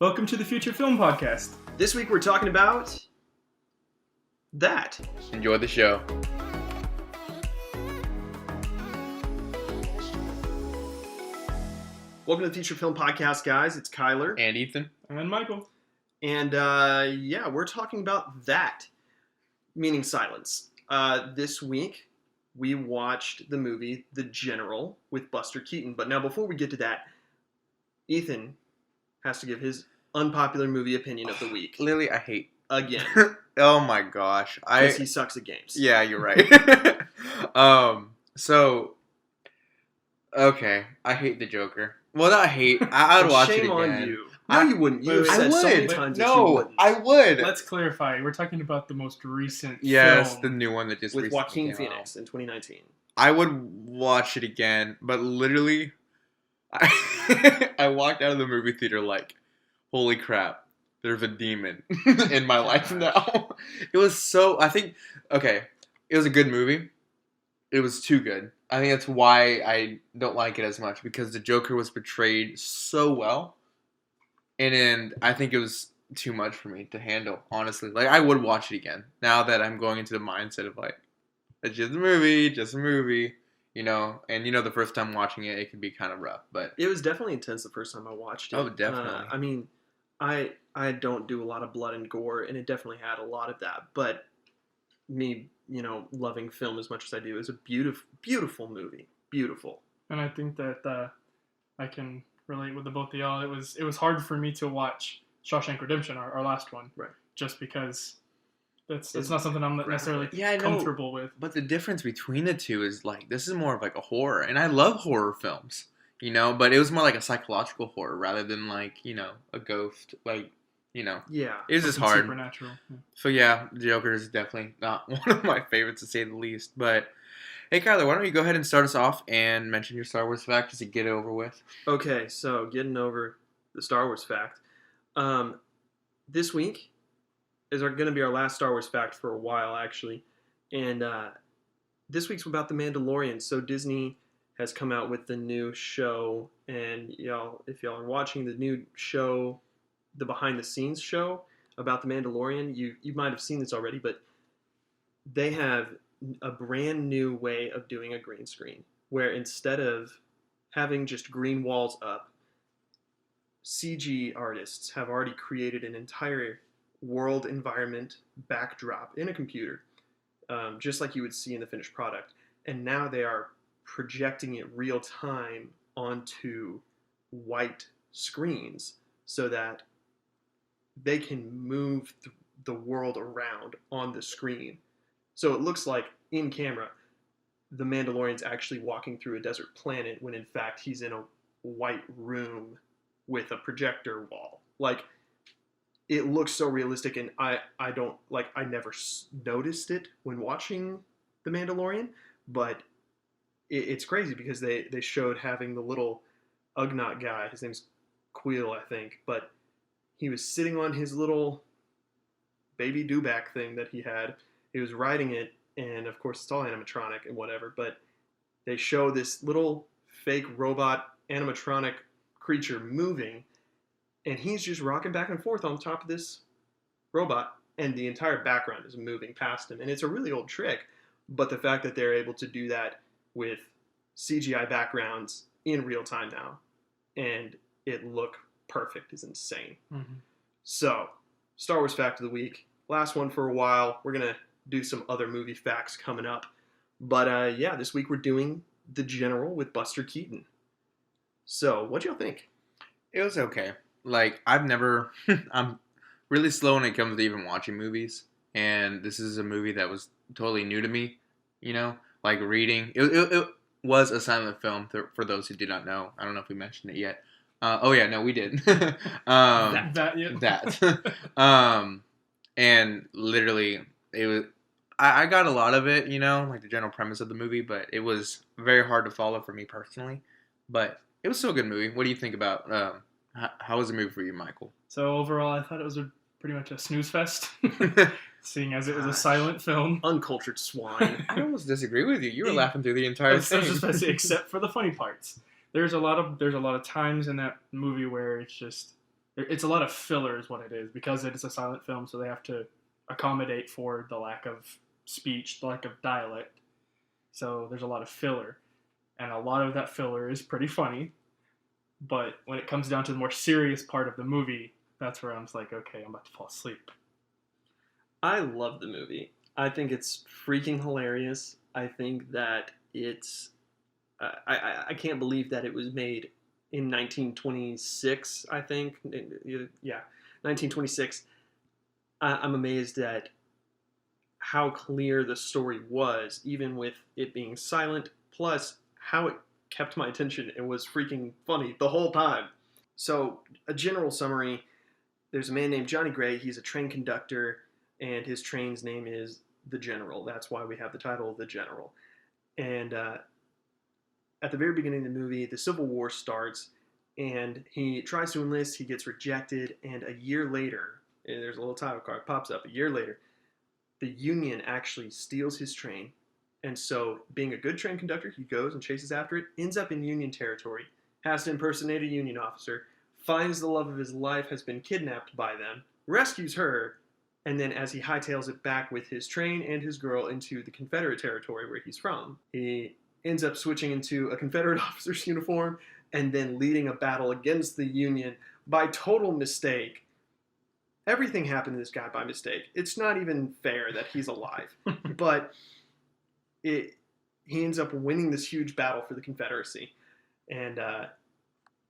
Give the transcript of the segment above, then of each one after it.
Welcome to the Future Film Podcast. This week we're talking about that. Enjoy the show. Welcome to the Future Film Podcast, guys. It's Kyler. And Ethan. And Michael. And we're talking about that, meaning silence. This week we watched the movie The General with Buster Keaton. But now before we get to that, Ethan has to give his unpopular movie opinion of the week. Clearly, I hate. Again. Oh my gosh. Because he sucks at games. Yeah, you're right. Okay. I hate the Joker. Well, not hate. I would watch it again. Shame on you. No, you wouldn't. You I said so many would. times that you No, wouldn't. I would. Let's clarify. We're talking about the most recent Yes, film. the new one that just With recently Joaquin came Phoenix out. in 2019. I would watch it again, but literally, I walked out of the movie theater like, holy crap, there's a demon in my life now. It was so, it was a good movie. It was too good. I think that's why I don't like it as much, because the Joker was portrayed so well, and I think it was too much for me to handle, honestly. Like, I would watch it again, now that I'm going into the mindset of like, it's just a movie, you know, and the first time watching it, it can be kind of rough, but It was definitely intense the first time I watched it. Oh, definitely. I mean, I don't do a lot of blood and gore, and it definitely had a lot of that. But me, loving film as much as I do, is a beautiful, beautiful movie. Beautiful. And I think that I can relate with the both of y'all. It was hard for me to watch Shawshank Redemption, our last one. Right. Just because it's not something I'm necessarily I know. comfortable with. But the difference between the two is, like, this is more of like a horror, and I love horror films, but it was more like a psychological horror rather than like, a ghost, like, Yeah. it was just Something hard. Supernatural. Yeah. So yeah, Joker is definitely not one of my favorites, to say the least. But hey, Kyler, why don't you go ahead and start us off and mention your Star Wars fact just to get it over with? Okay, so getting over the Star Wars fact. This week is going to be our last Star Wars fact for a while, actually. And this week's about The Mandalorian. So Disney has come out with the new show. And if y'all are watching the new show, the behind-the-scenes show about The Mandalorian, you might have seen this already, but they have a brand new way of doing a green screen, where instead of having just green walls up, CG artists have already created an entire world environment backdrop in a computer, just like you would see in the finished product. And now they are projecting it real time onto white screens so that they can move the world around on the screen. So it looks like, in camera, the Mandalorian's actually walking through a desert planet when in fact he's in a white room with a projector wall. Like, it looks so realistic, and I never noticed it when watching The Mandalorian, but it's crazy because they showed having the little Ugnaught guy, his name's Quill, I think, but he was sitting on his little baby dewback thing that he had. He was riding it, and of course it's all animatronic and whatever, but they show this little fake robot animatronic creature moving, and he's just rocking back and forth on top of this robot, and the entire background is moving past him. And it's a really old trick, but the fact that they're able to do that with CGI backgrounds in real time now, and it look perfect, is insane. Mm-hmm. So, Star Wars fact of the week. Last one for a while. We're going to do some other movie facts coming up. But this week we're doing The General with Buster Keaton. So, what'd y'all think? It was okay. Like, I'm really slow when it comes to even watching movies, and this is a movie that was totally new to me, like reading. It was a silent film, for those who did not know. I don't know if we mentioned it yet. We did. That. And literally, it was. I got a lot of it, like the general premise of the movie, but it was very hard to follow for me personally. But it was still a good movie. What do you think about? How was the movie for you, Michael? So overall, I thought it was pretty much a snooze fest, seeing as it was a silent film. Uncultured swine. I almost disagree with you. You were laughing through the entire thing. I was just about to say, except for the funny parts. There's a lot of times in that movie where it's just it's a lot of filler is what it is, because it is a silent film, so they have to accommodate for the lack of speech, the lack of dialect. So there's a lot of filler, and a lot of that filler is pretty funny. But when it comes down to the more serious part of the movie, that's where I'm just like, okay, I'm about to fall asleep. I love the movie. I think it's freaking hilarious. I think that it's. I can't believe that it was made in 1926. I think, yeah, 1926. I'm amazed at how clear the story was, even with it being silent. Plus, how it kept my attention and was freaking funny the whole time. So, a general summary: there's a man named Johnny Gray. He's a train conductor, and his train's name is the General. That's why we have the title The General. And at the very beginning of the movie, the Civil War starts, and he tries to enlist. He gets rejected, and a year later, and there's a little title card pops up. A year later, the Union actually steals his train, and so, being a good train conductor, he goes and chases after it. Ends up in Union territory, has to impersonate a Union officer, finds the love of his life has been kidnapped by them, rescues her, and then as he hightails it back with his train and his girl into the Confederate territory where he's from, he ends up switching into a Confederate officer's uniform and then leading a battle against the Union by total mistake. Everything happened to this guy by mistake. It's not even fair that he's alive. But he ends up winning this huge battle for the Confederacy. And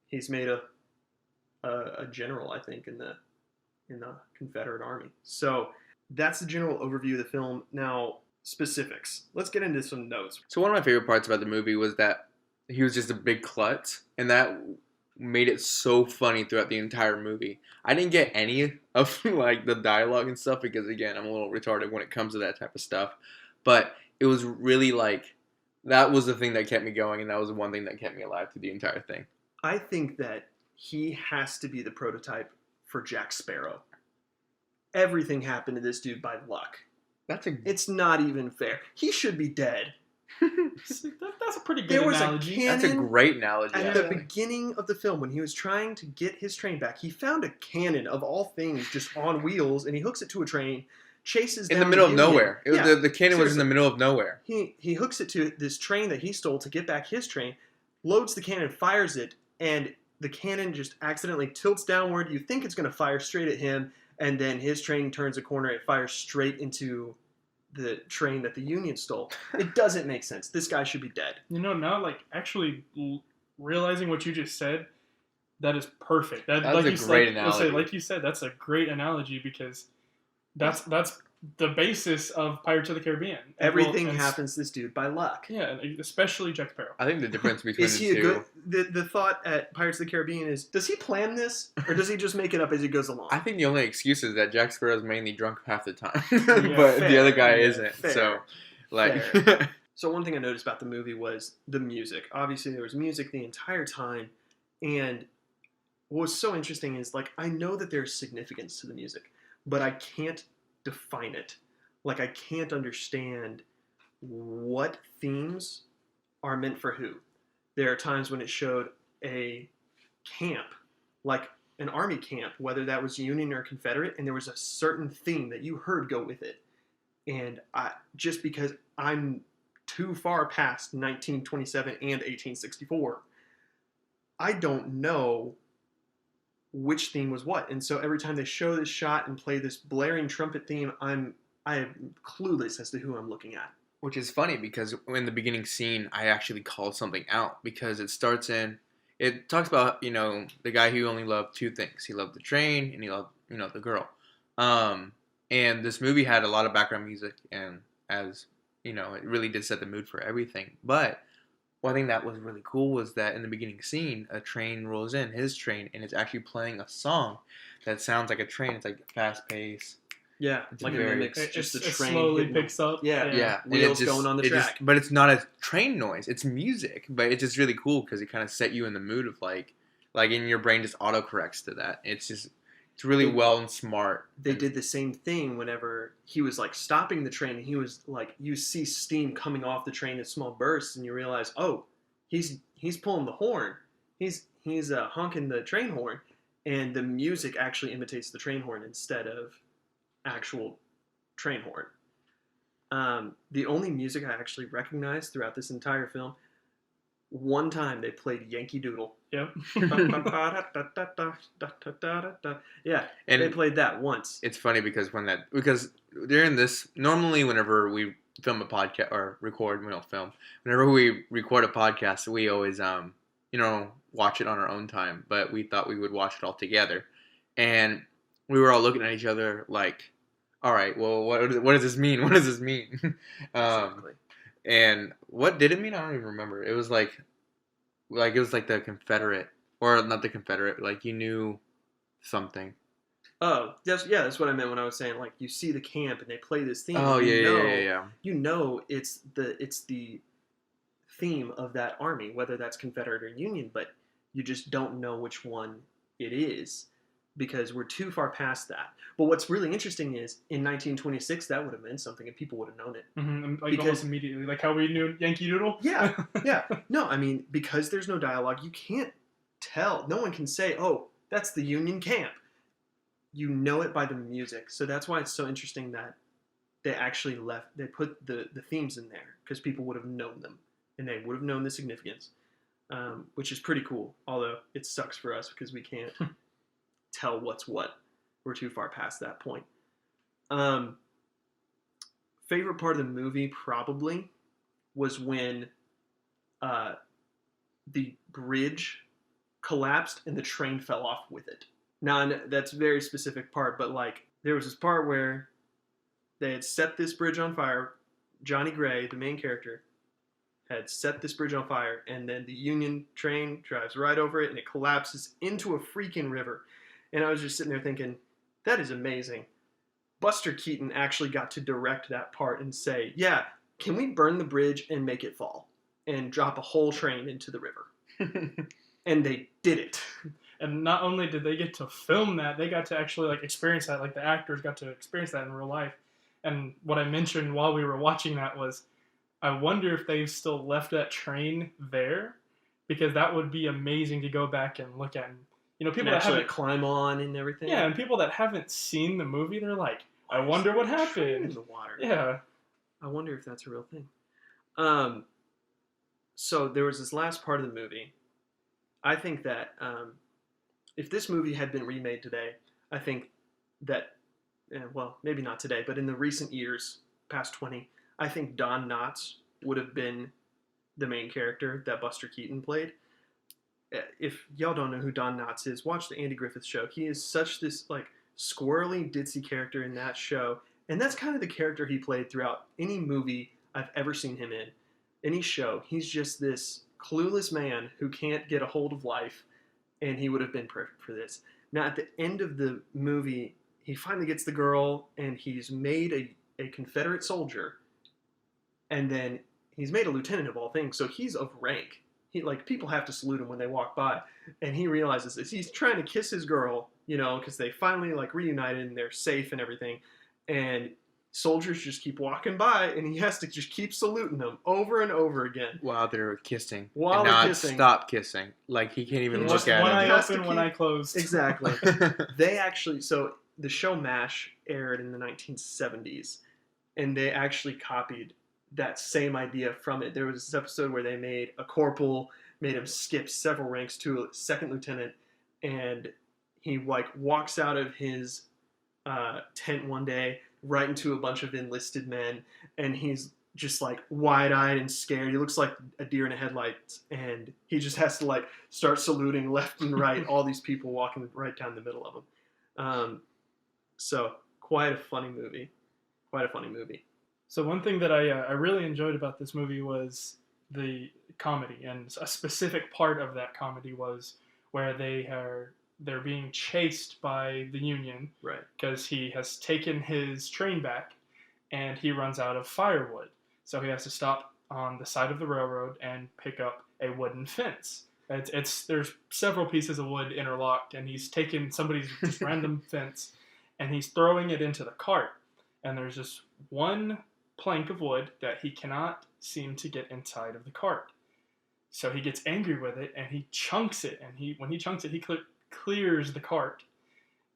he's made a general, I think, in the Confederate Army. So that's the general overview of the film. Now, specifics. Let's get into some notes. So one of my favorite parts about the movie was that he was just a big klutz, and that made it so funny throughout the entire movie. I didn't get any of like the dialogue and stuff because, again, I'm a little retarded when it comes to that type of stuff. But it was really like, that was the thing that kept me going, and that was the one thing that kept me alive through the entire thing. I think that he has to be the prototype for Jack Sparrow. Everything happened to this dude by luck. It's not even fair. He should be dead. That's a pretty good There was analogy. a cannon That's a great analogy. at the beginning of the film when he was trying to get his train back. He found a cannon of all things just on wheels, and he hooks it to a train, chases in down the middle of Union. nowhere. The cannon was in the middle of nowhere. He hooks it to this train that he stole to get back his train, loads the cannon, fires it, and the cannon just accidentally tilts downward. You think it's going to fire straight at him, and then his train turns a corner. It fires straight into the train that the Union stole. It doesn't make sense. This guy should be dead. You know, now, like, actually realizing what you just said, that is perfect. That was like a great analogy. Like you said, that's a great analogy, because that's the basis of Pirates of the Caribbean. Everything happens to this dude by luck. Yeah, and especially Jack Sparrow. I think the difference between Is the he two... the thought at Pirates of the Caribbean is, does he plan this, or does he just make it up as he goes along? I think the only excuse is that Jack Sparrow's mainly drunk half the time, Yeah, but fair. the other guy Yeah, isn't. fair. So, like, Fair. So one thing I noticed about the movie was the music. Obviously, there was music the entire time, and what was so interesting is, like, I know that there's significance to the music, but I can't define it. Like, I can't understand what themes are meant for who. There are times when it showed a camp, like an army camp, whether that was Union or Confederate, and there was a certain theme that you heard go with it. And just because I'm too far past 1927 and 1864, I don't know which theme was what. And so every time they show this shot and play this blaring trumpet theme, I am clueless as to who I'm looking at. which is funny because in the beginning scene, I actually called something out because it talks about, the guy who only loved two things. He loved the train and he loved, the girl. And this movie had a lot of background music, and as, it really did set the mood for everything. But one thing that was really cool was that in the beginning scene, a train rolls in, his train, and it's actually playing a song that sounds like a train. It's like fast paced. Yeah, It's like very- it mimics just a it train. slowly hitting picks up. Yeah. Yeah, and Wheels going on the track. but it's not a train noise. It's music, but it's just really cool because it kind of set you in the mood of like in your brain just autocorrects to that. It's really well and smart. They did the same thing whenever he was like stopping the train, and he was like, you see steam coming off the train in small bursts, and you realize, oh, he's pulling the horn. He's honking the train horn, and the music actually imitates the train horn instead of actual train horn. The only music I actually recognized throughout this entire film, one time they played Yankee Doodle. Yep. Yeah, And they played that once. it's funny because because during this, normally whenever we film a podcast or record, we don't film. Whenever we record a podcast, we always watch it on our own time. But we thought we would watch it all together, and we were all looking at each other like, all right, well, what does this mean? What does this mean? Exactly. And what did it mean? I don't even remember. It was like it was like the Confederate, or not the Confederate. Like you knew something. Oh, that's what I meant when I was saying like you see the camp and they play this theme. Oh and yeah. You know it's the theme of that army, whether that's Confederate or Union, but you just don't know which one it is because we're too far past that. But what's really interesting is in 1926 that would have meant something and people would have known it. Mm-hmm. Like Because- almost immediately, like how we knew Yankee Doodle. Yeah, yeah. No, I mean because there's no dialogue, you can't tell. No one can say, "Oh, that's the Union camp." You know it by the music. So that's why it's so interesting that they actually they put the themes in there because people would have known them and they would have known the significance, which is pretty cool. Although it sucks for us because we can't tell what's what. We're too far past that point. Favorite part of the movie probably was when the bridge collapsed and the train fell off with it. Now, that's a very specific part, but like there was this part where they had set this bridge on fire. Johnny Gray, the main character, had set this bridge on fire, and then the Union train drives right over it, and it collapses into a freaking river. And I was just sitting there thinking, that is amazing. Buster Keaton actually got to direct that part and say, yeah, can we burn the bridge and make it fall? And drop a whole train into the river. And they did it. And not only did they get to film that, they got to actually like experience that. Like the actors got to experience that in real life. And what I mentioned while we were watching that was, I wonder if they've still left that train there, because that would be amazing to go back and look at. And, you know, people And that actually haven't climb on and everything. Yeah, and people that haven't seen the movie, they're like, I wonder what Train in happened. the water. Yeah. I wonder if that's a real thing. So there was this last part of the movie. I think that if this movie had been remade today, I think that, well, maybe not today, but in the recent years, past 20, I think Don Knotts would have been the main character that Buster Keaton played. If y'all don't know who Don Knotts is, watch the Andy Griffith Show. He is such this like squirrely, ditzy character in that show, and that's kind of the character he played throughout any movie I've ever seen him in. Any show, he's just this clueless man who can't get a hold of life, and he would have been perfect for this. Now, at the end of the movie, he finally gets the girl, and he's made a Confederate soldier, and then he's made a lieutenant of all things, so he's of rank. He, like, people have to salute him when they walk by, and he realizes this. He's trying to kiss his girl, you know, because they finally, like, reunited, and they're safe and everything, and soldiers just keep walking by, and he has to just keep saluting them over and over again. While they're kissing. While and they're not kissing. stop kissing. Like, he can't even He look just- at One him. eye has to open, one keep- eye closed. Exactly. They actually, so the show MASH aired in the 1970s, and they actually copied that same idea from it. There was this episode where they made a corporal, made him skip several ranks to a second lieutenant, and he like walks out of his tent one day right into a bunch of enlisted men, and he's just like wide-eyed and scared. He looks like a deer in a headlights, and he just has to like start saluting left and right all these people walking right down the middle of him. So quite a funny movie. So one thing that I really enjoyed about this movie was the comedy, and a specific part of that comedy was where they're being chased by the Union Right. because he has taken his train back and he runs out of firewood. So he has to stop on the side of the railroad and pick up a wooden fence. There's several pieces of wood interlocked, and he's taken somebody's just random fence and he's throwing it into the cart. And there's just one plank of wood that he cannot seem to get inside of the cart. So he gets angry with it and he chunks it. And when he chunks it, he clears the cart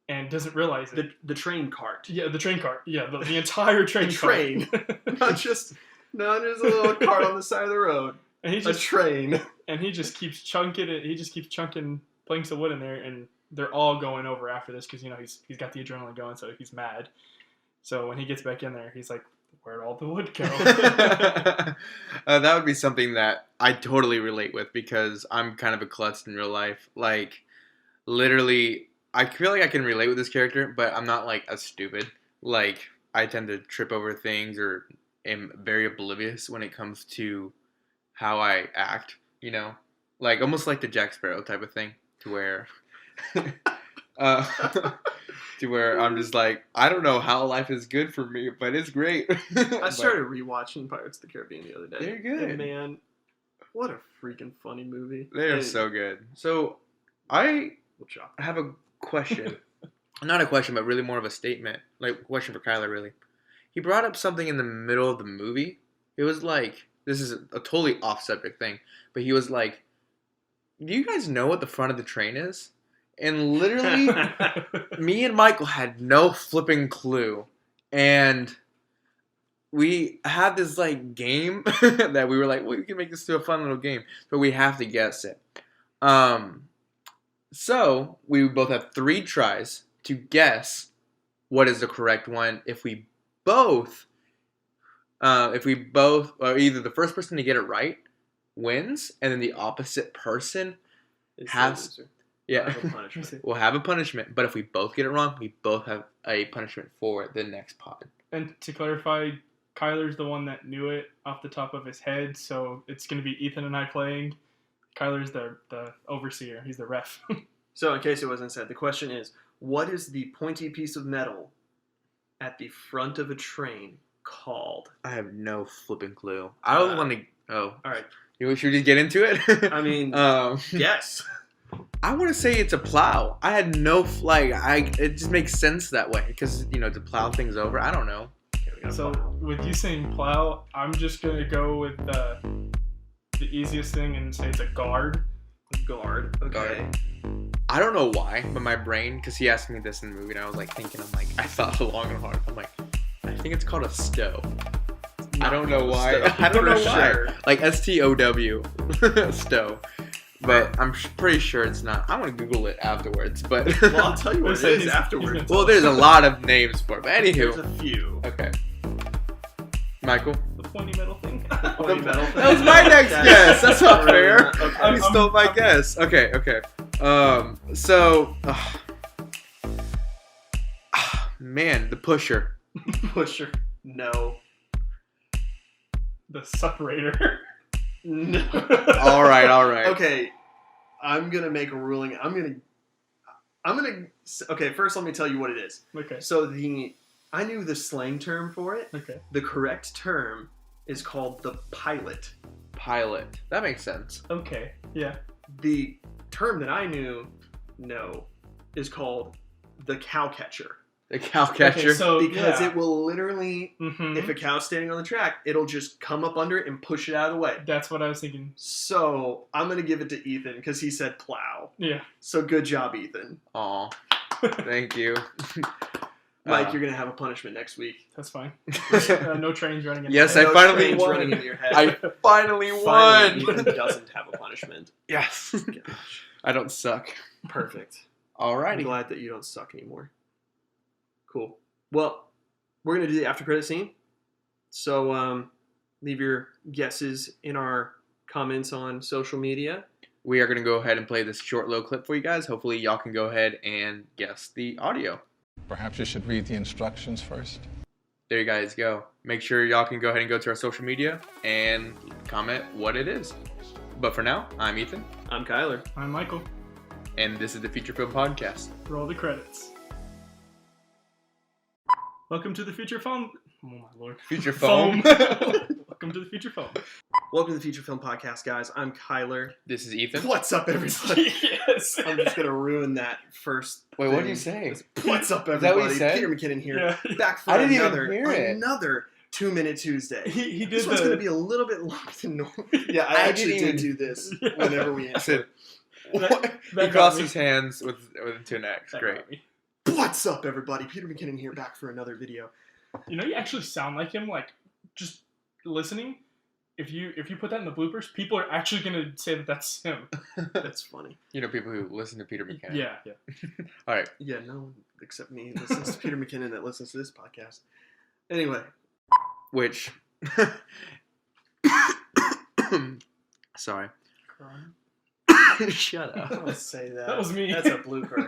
and doesn't realize it. The train cart. Yeah, the train cart. Yeah, the entire train cart. not just a little cart on the side of the road. And he just a train. And he just keeps chunking it. He just keeps chunking planks of wood in there, and they're all going over after this because he's got the adrenaline going, so he's mad. So when he gets back in there, he's like, "Where'd all the wood go?" That would be something that I totally relate with because I'm kind of a klutz in real life. Like, literally, I feel like I can relate with this character, but I'm not like as stupid. Like, I tend to trip over things or am very oblivious when it comes to how I act. You know, like almost like the Jack Sparrow type of thing, to where. To where I'm just like, I don't know how life is good for me, but it's great. I started rewatching Pirates of the Caribbean the other day. They're good. And man, what a freaking funny movie. They are so good. So, I have a question. Not a question, but really more of a statement. Like, a question for Kyler, really. He brought up something in the middle of the movie. It was like, this is a totally off-subject thing, but he was like, do you guys know what the front of the train is? And literally, me and Michael had no flipping clue. And we had this, like, game that we were like, well, we can make this to a fun little game. But we have to guess it. So, we both have 3 tries to guess what is the correct one. If we both, or either the first person to get it right wins, and then the opposite person has... Yeah, we'll have a punishment. But if we both get it wrong, we both have a punishment for the next pod. And to clarify, Kyler's the one that knew it off the top of his head, so it's going to be Ethan and I playing. Kyler's the overseer. He's the ref. So in case it wasn't said, the question is, what is the pointy piece of metal at the front of a train called? I have no flipping clue. I don't want to... Oh. All right. Should we just get into it? I mean, yes. I want to say it's a plow. I had no it just makes sense that way because to plow things over. I don't know. So with you saying plow, I'm just gonna go with the easiest thing and say it's a guard. Guard. Okay. I don't know why, but my brain, because he asked me this in the movie, and I was like thinking, I thought long and hard. I'm like, I think it's called a stow. I don't know why. I don't know why. Like STOW, stow. But I'm pretty sure it's not. I'm going to Google it afterwards. But well, I'll tell you what it is afterwards. Well, there's a lot of names for it. But anywho. There's a few. Okay. Michael? The pointy metal thing. The pointy metal thing. That was my next guess. That's not fair. Okay. You stole my guess. Okay. So. Man, the pusher. Pusher. No. The separator. No. All right. Okay, I'm gonna make a ruling. I'm gonna. Okay, first let me tell you what it is. Okay. So I knew the slang term for it. Okay. The correct term is called the pilot. Pilot. That makes sense. Okay. Yeah. The term that I knew, is called the cow catcher. The cow catcher. Okay, because it will literally, if a cow's standing on the track, it'll just come up under it and push it out of the way. That's what I was thinking. So I'm going to give it to Ethan because he said plow. Yeah. So good job, Ethan. Aw. Thank you. Mike, you're going to have a punishment next week. That's fine. No trains running in Yes, your I head. finally won. Running in your head. I finally won. Finally, Ethan doesn't have a punishment. Yes. I don't suck. Perfect. Alrighty. I'm glad that you don't suck anymore. Cool. Well, we're going to do the after credit scene. So leave your guesses in our comments on social media. We are going to go ahead and play this short little clip for you guys. Hopefully y'all can go ahead and guess the audio. Perhaps you should read the instructions first. There you guys go. Make sure y'all can go ahead and go to our social media and comment what it is. But for now, I'm Ethan. I'm Kyler. I'm Michael. And this is the Feature Film Podcast. Roll the credits. Welcome to the Feature Film. Oh my lord. Feature Foam. Welcome to the Feature Film. Welcome to the Feature Film Podcast, guys. I'm Kyler. This is Ethan. What's up, everybody? Yes. I'm just going to ruin that first Wait, thing. what did you say? What's up, Is that everybody? what he said? Peter McKinnon here. Yeah. Back for I didn't even hear it. another 2-Minute Tuesday. He did This one's going to be a little bit longer than normal. Yeah, I actually did do this whenever we I said, That he got crossed me. his hands with into an X. That Great. got me. What's up, everybody? Peter McKinnon here, back for another video. You actually sound like him. Like just listening. If you put that in the bloopers, people are actually gonna say that that's him. That's funny. People who listen to Peter McKinnon. Yeah. All right. Yeah, no one except me listens to Peter McKinnon that listens to this podcast. Anyway. Which. Sorry. Shut up. Don't say that. That was me. That's a blooper.